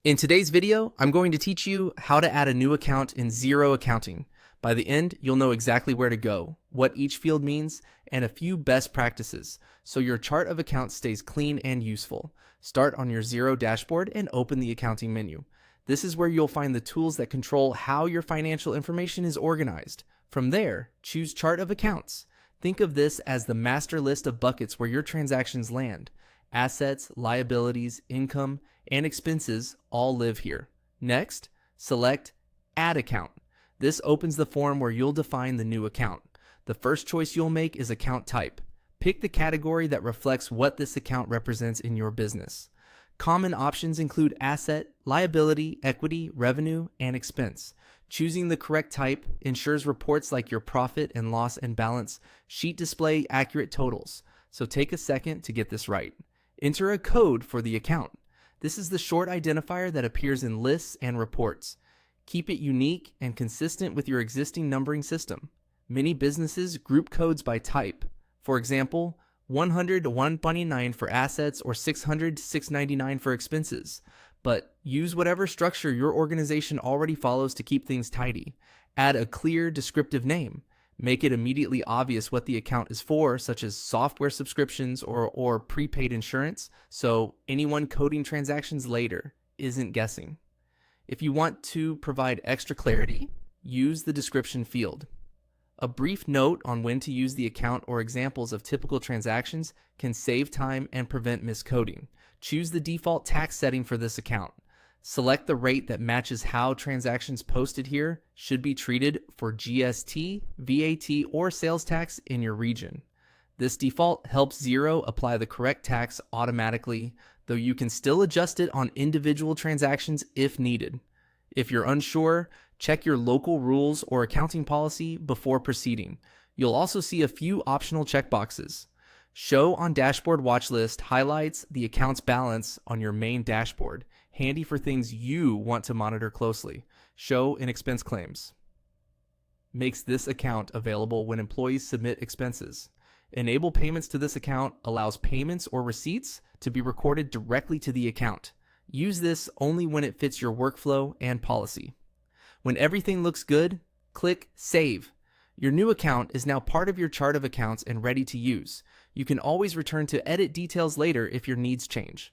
In today's video, I'm going to teach you how to add a new account in Xero Accounting. By the end, you'll know exactly where to go, what each field means, and a few best practices, so your chart of accounts stays clean and useful. Start on your Xero dashboard and open the accounting menu. This is where you'll find the tools that control how your financial information is organized. From there, choose Chart of Accounts. Think of this as the master list of buckets where your transactions land. Assets, liabilities, income, and expenses all live here. Next, select Add Account. This opens the form where you'll define the new account. The first choice you'll make is account type. Pick the category that reflects what this account represents in your business. Common options include asset, liability, equity, revenue, and expense. Choosing the correct type ensures reports like your profit and loss and balance sheet display accurate totals. So take a second to get this right. Enter a code for the account. This is the short identifier that appears in lists and reports. Keep it unique and consistent with your existing numbering system. Many businesses group codes by type. For example, 100 to 129 for assets or 600 to 699 for expenses. But use whatever structure your organization already follows to keep things tidy. Add a clear, descriptive name. Make it immediately obvious what the account is for, such as software subscriptions or prepaid insurance, so anyone coding transactions later isn't guessing. If you want to provide extra clarity, use the description field. A brief note on when to use the account or examples of typical transactions can save time and prevent miscoding. Choose the default tax setting for this account. Select the rate that matches how transactions posted here should be treated for GST, VAT, or sales tax in your region. This default helps Xero apply the correct tax automatically, though you can still adjust it on individual transactions if needed. If you're unsure, check your local rules or accounting policy before proceeding. You'll also see a few optional checkboxes. Show on Dashboard Watch List highlights the account's balance on your main dashboard, handy for things you want to monitor closely. Show in expense claims. Makes this account available when employees submit expenses. Enable payments to this account allows payments or receipts to be recorded directly to the account. Use this only when it fits your workflow and policy. When everything looks good, click Save. Your new account is now part of your chart of accounts and ready to use. You can always return to edit details later if your needs change.